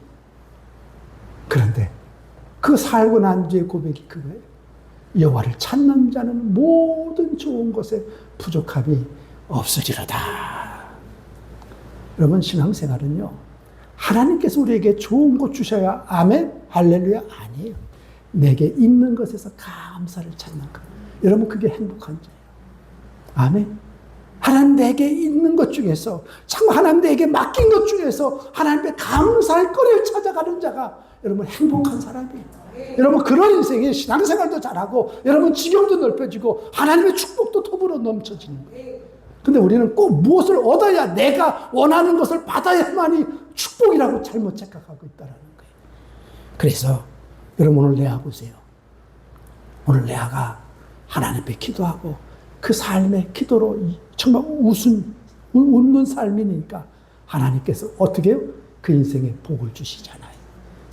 그런데 그 살고 난 뒤의 고백이 그거예요. 여호와를 찾는 자는 모든 좋은 것에 부족함이 없으리로다. 여러분 신앙생활은요, 하나님께서 우리에게 좋은 것 주셔야 아멘 할렐루야 아니에요. 내게 있는 것에서 감사를 찾는 것. 여러분 그게 행복한 자예요. 아멘. 하나님 내게 있는 것 중에서, 참 하나님 내게 맡긴 것 중에서 하나님께 감사할 거리를 찾아가는 자가 여러분 행복한 사람이에요. 여러분 그런 인생에 신앙생활도 잘하고 여러분 지경도 넓혀지고 하나님의 축복도 톱으로 넘쳐지는 거예요. 근데 우리는 꼭 무엇을 얻어야 내가 원하는 것을 받아야만이 축복이라고 잘못 착각하고 있다는 거예요. 그래서 여러분 오늘 레아 보세요. 오늘 레아가 하나님 앞에 기도하고 그 삶의 기도로 정말 웃는 삶이니까 하나님께서 어떻게 해요? 그 인생에 복을 주시잖아요.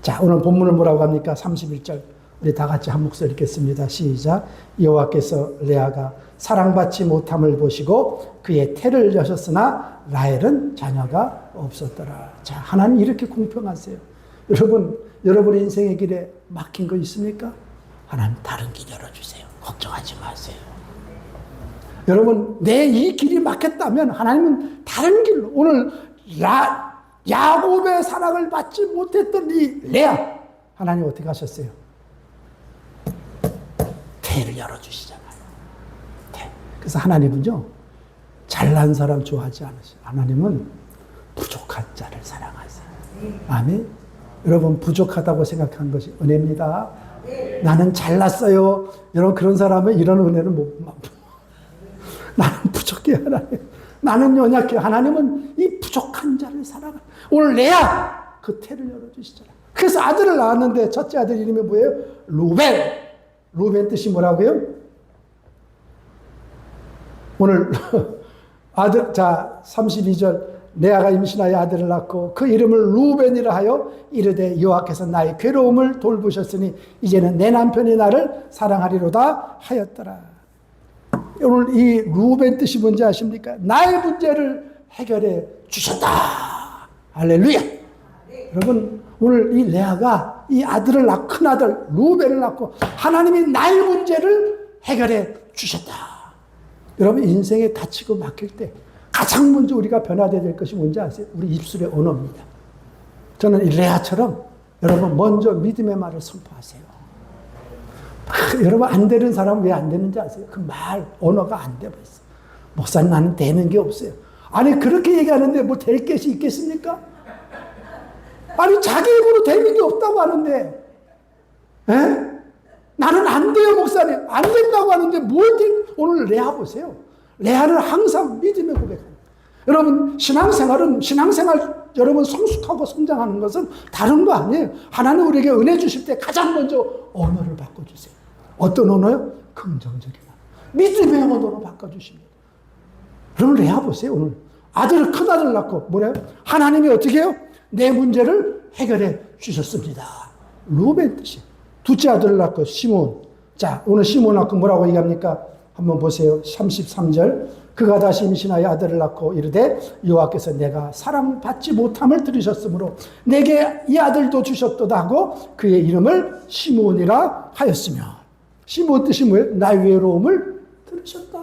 자, 오늘 본문은 뭐라고 합니까? 31절. 우리 다 같이 한 목소리 읽겠습니다. 시작. 여호와께서 레아가 사랑받지 못함을 보시고 그의 태를 여셨으나 라헬은 자녀가 없었더라. 자, 하나님 이렇게 공평하세요. 여러분의 인생의 길에 막힌 거 있습니까? 하나님 다른 길 열어주세요. 걱정하지 마세요. 여러분, 내 이 길이 막혔다면 하나님은 다른 길로, 오늘 야곱의 사랑을 받지 못했던 이 레아, 하나님 어떻게 하셨어요? 태를 열어주시잖아요. 태. 그래서 하나님은요, 잘난 사람 좋아하지 않으세요. 하나님은 부족한 자를 사랑하세요. 아멘. 여러분, 부족하다고 생각한 것이 은혜입니다. 나는 잘났어요. 여러분, 그런 사람은 이런 은혜는 못 받아요. 나는 부족해, 하나님. 나는 연약해. 하나님은 이 부족한 자를 사랑하는. 오늘 레아 그 태를 열어주시잖아. 그래서 아들을 낳았는데 첫째 아들 이름이 뭐예요? 루벤. 루벤 뜻이 뭐라고요? 오늘 아들, 자 32절. 레아가 임신하여 아들을 낳고 그 이름을 루벤이라 하여 이르되 여호와께서 나의 괴로움을 돌보셨으니 이제는 내 남편이 나를 사랑하리로다 하였더라. 오늘 이 루벤 뜻이 뭔지 아십니까? 나의 문제를 해결해 주셨다. 할렐루야. 여러분, 오늘 이 레아가 이 아들을 낳고, 큰 아들 루벤을 낳고 하나님이 나의 문제를 해결해 주셨다. 여러분, 인생에 다치고 막힐 때 가장 먼저 우리가 변화되어야 될 것이 뭔지 아세요? 우리 입술의 언어입니다. 저는 이 레아처럼 여러분 먼저 믿음의 말을 선포하세요. 여러분, 안 되는 사람은 왜 안 되는지 아세요? 그 말, 언어가 안 되고 있어. 목사님, 나는 되는 게 없어요. 아니, 그렇게 얘기하는데 뭐 될 것이 있겠습니까? 아니, 자기 입으로 되는 게 없다고 하는데, 에? 나는 안 돼요, 목사님. 안 된다고 하는데, 오늘 레아 보세요. 레아는 항상 믿음의 고백합니다. 여러분, 신앙생활, 여러분 성숙하고 성장하는 것은 다른 거 아니에요. 하나님 우리에게 은혜 주실 때 가장 먼저 언어를 바꿔주세요. 어떤 언어요? 긍정적인 언어. 믿음의 언어로 바꿔주십니다. 여러분, 레아 보세요. 오늘 큰 아들을 낳고 뭐래요? 하나님이 어떻게 해요? 내 문제를 해결해 주셨습니다. 루벤 뜻이에요. 둘째 아들을 낳고 시몬. 자, 오늘 시몬 낳고 뭐라고 얘기합니까? 한번 보세요. 33절. 그가 다시 임신하여 아들을 낳고 이르되 여호와께서 내가 사랑받지 못함을 들으셨으므로 내게 이 아들도 주셨도다 하고 그의 이름을 시몬이라 하였으며. 시몬 뜻이 뭐예요? 나의 외로움을 들으셨다.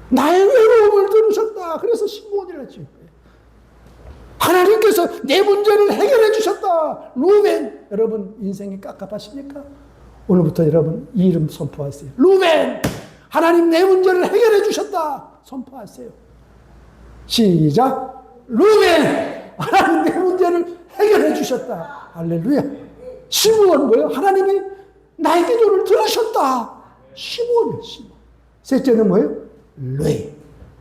나의 외로움을 들으셨다. 그래서 시몬이라 지은 거예요. 하나님께서 내 문제를 해결해 주셨다. 루벤. 여러분, 인생이 깝깝하십니까? 오늘부터 여러분 이 이름 선포하세요. 루벤! 하나님 내 문제를 해결해 주셨다. 선포하세요. 시작. 루벤! 하나님 내 문제를 해결해 주셨다. 할렐루야. 시므온 뭐예요? 하나님이 나의 기도를 들으셨다. 시므온이에요. 시므온. 셋째는 뭐예요? 레.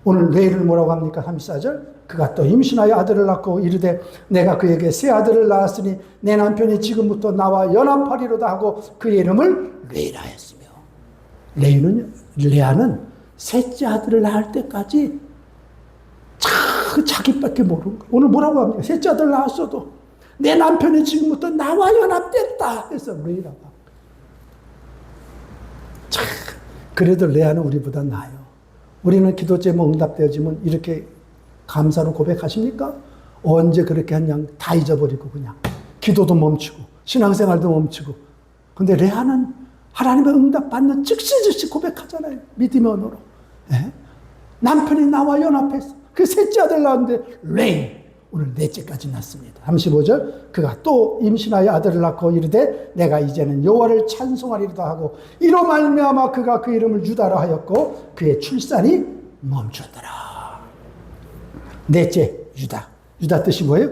오늘 레를 뭐라고 합니까? 34절. 그가 또 임신하여 아들을 낳고 이르되 내가 그에게 새 아들을 낳았으니 내 남편이 지금부터 나와 연합하리로다 하고 그의 이름을 레이라 했으며. 레아는 셋째 아들을 낳을 때까지 자기밖에 모르는 거예요. 오늘 뭐라고 합니까? 셋째 아들 낳았어도 내 남편이 지금부터 나와 연합됐다 해서 레이라고 합니다. 그래도 레아는 우리보다 나아요. 우리는 기도 제목 응답되어지면 이렇게 감사로 고백하십니까? 언제 그렇게 했냐? 다 잊어버리고 그냥 기도도 멈추고 신앙생활도 멈추고. 근데 레아는 하나님의 응답 받는 즉시 고백하잖아요. 믿음의 언어로. 네? 남편이 나와 연합했어. 그 셋째 아들 낳았는데 레이. 오늘 넷째까지 낳습니다. 35절 그가 또 임신하여 아들을 낳고 이르되 내가 이제는 여호와를 찬송하리로다 하고 이로 말미암아 그가 그 이름을 유다라 하였고 그의 출산이 멈췄더라. 넷째 유다. 유다 뜻이 뭐예요?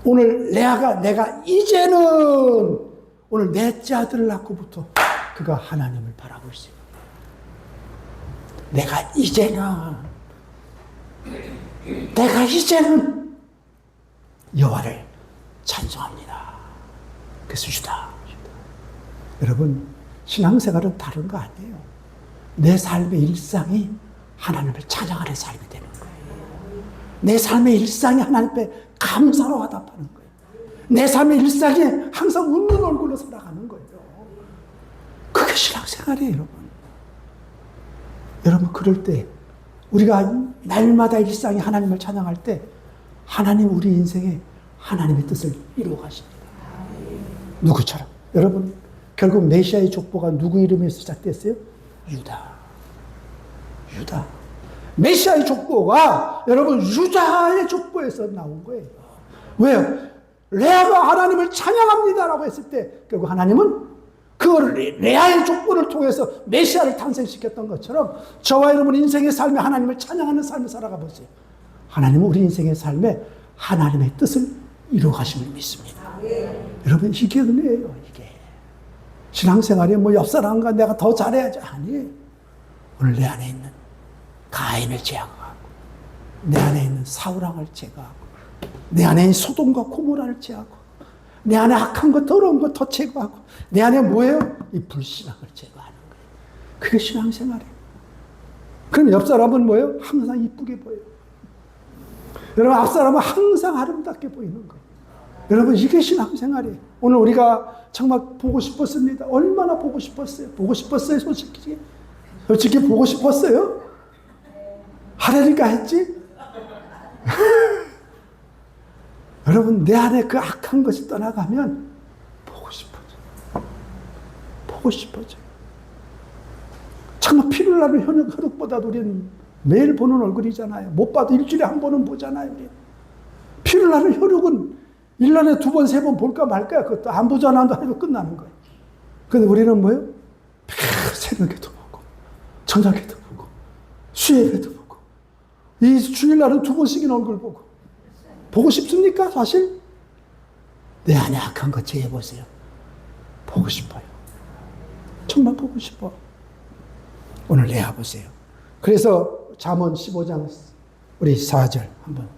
오늘 레아가 내가 이제는 오늘 넷째 아들을 낳고부터 그가 하나님을 바라볼 수 있어요. 내가 이제는 여호와를 찬송합니다. 그래서 유다. 여러분 신앙생활은 다른 거 아니에요. 내 삶의 일상이 하나님을 찬양하는 삶이 되는 거예요. 내 삶의 일상이 하나님 앞에 감사로 화답하는 거예요. 내 삶의 일상이 항상 웃는 얼굴로 살아가는 거예요. 그게 신앙생활이에요, 여러분. 여러분 그럴 때 우리가 날마다 일상이 하나님을 찬양할 때 하나님 우리 인생에 하나님의 뜻을 이루어 가십니다. 누구처럼? 여러분 결국 메시아의 족보가 누구 이름에서 시작됐어요? 유다. 메시아의 족보가 여러분 유다의 족보에서 나온 거예요. 왜요? 레아가 하나님을 찬양합니다라고 했을 때 결국 하나님은 그걸 레아의 족보를 통해서 메시아를 탄생시켰던 것처럼 저와 여러분 인생의 삶에 하나님을 찬양하는 삶을 살아가 보세요. 하나님은 우리 인생의 삶에 하나님의 뜻을 이루어 가심을 믿습니다. 여러분 이게 은혜예요. 이게 신앙생활이 뭐 옆 사람과 내가 더 잘해야지 아니에요. 오늘 내 안에 있는 가인을 제거하고 내 안에 있는 사울왕을 제거하고 내 안에 있는 소돔과 고모라를 제거하고 내 안에 악한 것 더러운 것 더 제거하고 내 안에 뭐예요? 이 불신앙을 제거하는 거예요. 그게 신앙생활이에요. 그럼 옆 사람은 뭐예요? 항상 이쁘게 보여요. 여러분 앞 사람은 항상 아름답게 보이는 거예요. 여러분 이게 신앙생활이에요. 오늘 우리가 정말 보고 싶었습니다. 얼마나 보고 싶었어요? 보고 싶었어요 솔직히? 솔직히 보고 싶었어요? 하려니까 했지? 여러분 내 안에 그 악한 것이 떠나가면 보고 싶어져. 정말 피를 나는 혈육보다도 우리는 매일 보는 얼굴이잖아요. 못 봐도 일주일에 한 번은 보잖아요. 우리. 피를 나는 혈육은 1년에 2번, 3번 볼까 말까요. 그것도 안 보잖아 해도 끝나는 거예요. 근데 우리는 뭐예요? 새벽에도 보고 저녁에도 보고 수요일에도 보고 이 주일날은 2번씩이나 얼굴 보고 싶습니까? 사실 내 안에 악한 것 제해보세요. 보고 싶어요. 정말 보고 싶어. 오늘 레아 보세요. 그래서 잠언 15장 우리 4절 한번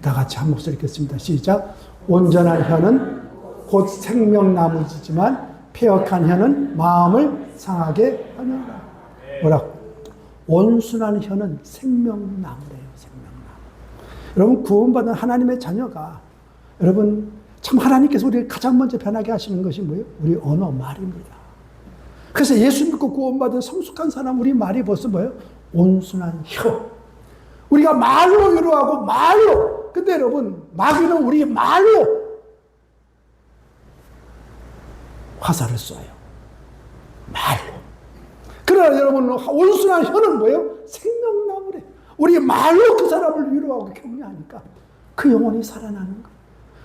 다 같이 한 목소리 읽겠습니다. 시작. 온전한 혀는 곧 생명나무지만 폐역한 혀는 마음을 상하게 하느라. 뭐라고? 온순한 혀는 생명나무래요. 생명나무. 여러분 구원받은 하나님의 자녀가 여러분 참 하나님께서 우리를 가장 먼저 변하게 하시는 것이 뭐예요? 우리 언어, 말입니다. 그래서 예수 믿고 구원받은 성숙한 사람 우리 말이 벌써 뭐예요? 온순한 혀. 우리가 말로 위로하고 말로. 근데 여러분 마귀는 우리 말로 화살을 쏴요. 말로. 그러나 여러분 온순한 혀는 뭐예요? 생명나무래. 우리 말로 그 사람을 위로하고 격려하니까 그 영혼이 살아나는 거예요.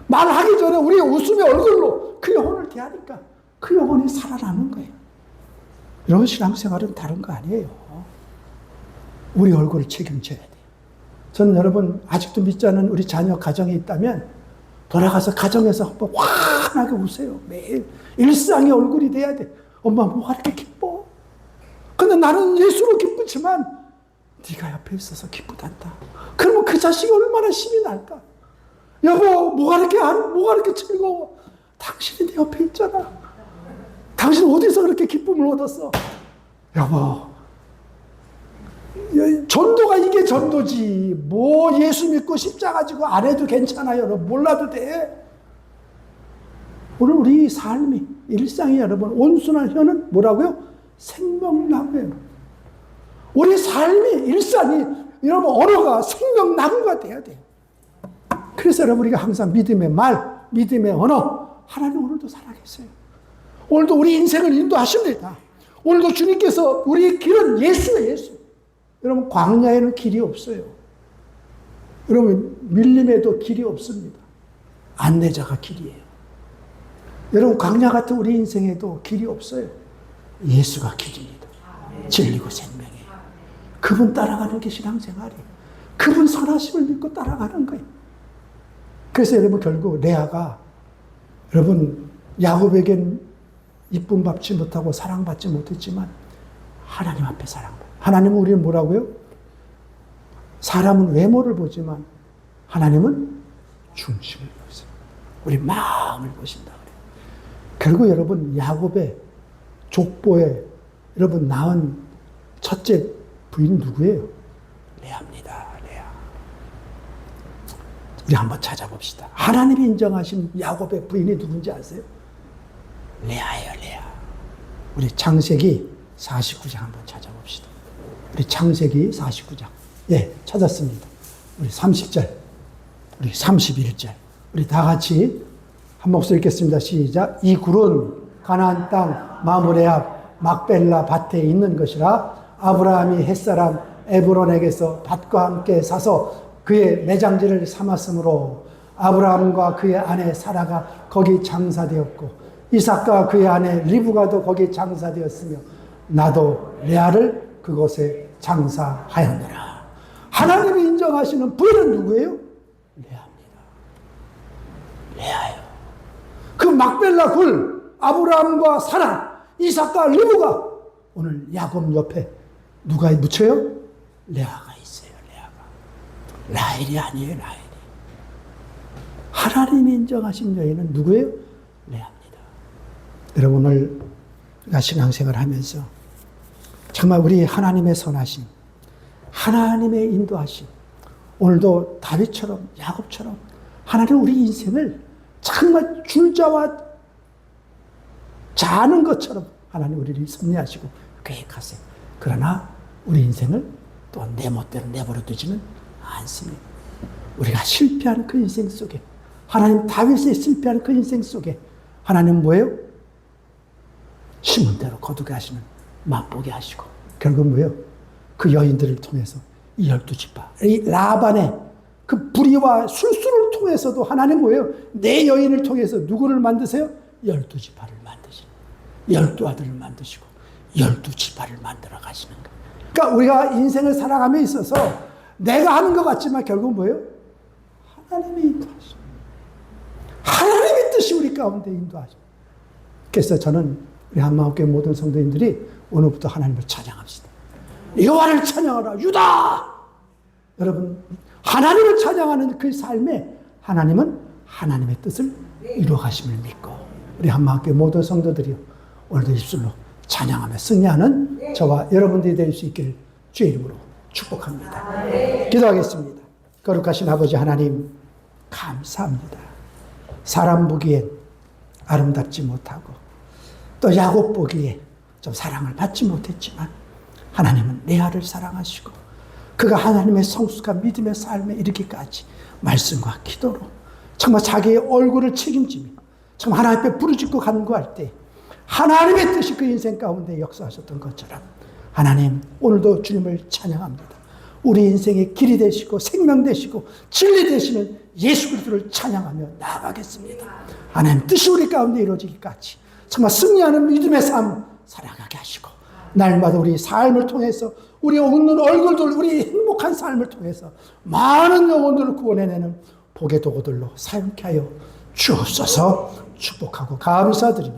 말하기 전에 우리 웃음의 얼굴로 그 영혼을 대하니까 그 영혼이 살아나는 거예요. 이런 신앙생활은 다른 거 아니에요. 우리 얼굴을 책임져야 돼요. 저는 여러분 아직도 믿지 않는 우리 자녀 가정에 있다면 돌아가서 가정에서 한번 환하게 웃어요. 매일 일상의 얼굴이 돼야 돼. 엄마 뭐가 이렇게 기뻐? 근데 나는 예수로 기쁘지만 네가 옆에 있어서 기쁘단다. 그러면 그 자식이 얼마나 힘이 날까? 여보 뭐가 이렇게 즐거워? 당신이 내 옆에 있잖아. 당신 어디서 그렇게 기쁨을 얻었어? 여보 전도가 이게 전도지. 뭐 예수 믿고 십자가 지고 안 해도 괜찮아요. 여러분 몰라도 돼. 오늘 우리 삶이 일상이 여러분 온순한 혀는 뭐라고요? 생명나무예요. 우리 삶이 일상이 여러분 언어가 생명나무가 돼야 돼요. 그래서 여러분 우리가 항상 믿음의 말, 믿음의 언어 하나님 오늘도 살아계세요. 오늘도 우리 인생을 인도하십니다. 오늘도 주님께서 우리 길은 예수예요. 예수. 여러분 광야에는 길이 없어요. 여러분, 밀림에도 길이 없습니다. 안내자가 길이에요. 여러분, 광야 같은 우리 인생에도 길이 없어요. 예수가 길입니다. 진리고 생명이에요. 그분 따라가는 게 신앙생활이에요. 그분 선하심을 믿고 따라가는 거예요. 그래서 여러분, 결국 레아가 여러분 야곱에겐 이쁨 받지 못하고 사랑받지 못했지만 하나님 앞에 사랑받아요. 하나님은 우리는 뭐라고요? 사람은 외모를 보지만 하나님은 중심을 보세요. 우리 마음을 보신다 그래요. 결국 여러분 야곱의 족보에 여러분 낳은 첫째 부인 누구예요? 레아입니다. 레아. 우리 한번 찾아봅시다. 하나님이 인정하신 야곱의 부인이 누군지 아세요? 레아예요, 레아. 우리 창세기 49장 한번 찾아봅시다. 우리 창세기 49장. 예, 찾았습니다. 우리 30절, 우리 31절. 우리 다 같이 한 목소리 읽겠습니다. 시작. 이 굴은 가나안 땅 마므레 앞 막벨라 밭에 있는 것이라 아브라함이 햇사람 에브론에게서 밭과 함께 사서 그의 매장지를 삼았으므로 아브라함과 그의 아내 사라가 거기 장사되었고 이삭과 그의 아내 리브가도 거기 장사되었으며 나도 레아를 그곳에 장사하였노라. 하나님이 인정하시는 부인은 누구예요? 레아입니다. 레아예요. 그 막벨라 굴, 아브라함과 사라, 이삭과 리브가 오늘 야곱 옆에 누가 묻혀요? 레아가 있어요. 레아가. 라헬이 아니에요. 라헬이. 하나님이 인정하신 여인은 누구예요? 레아입니다. 여러분, 오늘 우리가 신앙생활 하면서 정말 우리 하나님의 선하심, 하나님의 인도하심, 오늘도 다윗처럼 야곱처럼 하나님 우리 인생을 정말 줄자와 자는 것처럼 하나님 우리를 섭리하시고 계획하세요. 그러나 우리 인생을 또 내 멋대로 내버려 두지는 않습니다. 우리가 실패하는 그 인생 속에 하나님 다윗의 실패하는 그 인생 속에 하나님 뭐예요? 심은 대로 거두게 하시는 맛보게 하시고 결국 뭐예요? 그 여인들을 통해서 이 12지파, 이 라반의 그 불의와 술수를 통해서도 하나님 뭐예요? 내 여인을 통해서 누구를 만드세요? 12지파를 만드시고 12아들을 만드시고 12지파를 만들어 가시는 거예요. 그러니까 우리가 인생을 살아감에 있어서 내가 하는 것 같지만 결국 뭐예요? 하나님이 인도하시고 하나님의 뜻이 우리 가운데 인도하시고. 그래서 저는 우리 한마음교회 모든 성도님들이 오늘부터 하나님을 찬양합시다. 여호와를 찬양하라 유다. 여러분, 하나님을 찬양하는 그 삶에 하나님은 하나님의 뜻을 이루어가심을 믿고 우리 한마음교회 모든 성도들이 오늘도 입술로 찬양하며 승리하는 저와 여러분들이 될 수 있기를 주의 이름으로 축복합니다. 기도하겠습니다. 거룩하신 아버지 하나님 감사합니다. 사람 보기엔 아름답지 못하고 또 야곱 보기에 좀 사랑을 받지 못했지만 하나님은 레아를 사랑하시고 그가 하나님의 성숙한 믿음의 삶에 이르기까지 말씀과 기도로 정말 자기의 얼굴을 책임지며 정말 하나님 앞에 부르짖고 간구할 때 하나님의 뜻이 그 인생 가운데 역사하셨던 것처럼 하나님 오늘도 주님을 찬양합니다. 우리 인생의 길이 되시고 생명 되시고 진리 되시는 예수 그리스도를 찬양하며 나아가겠습니다. 하나님 뜻이 우리 가운데 이루어지기까지 정말 승리하는 믿음의 삶 살아가게 하시고 날마다 우리 삶을 통해서 우리 웃는 얼굴들 우리 행복한 삶을 통해서 많은 영혼들을 구원해내는 복의 도구들로 사용케 하여 주옵소서. 축복하고 감사드리며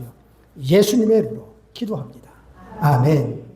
예수님의 이름으로 기도합니다. 아멘.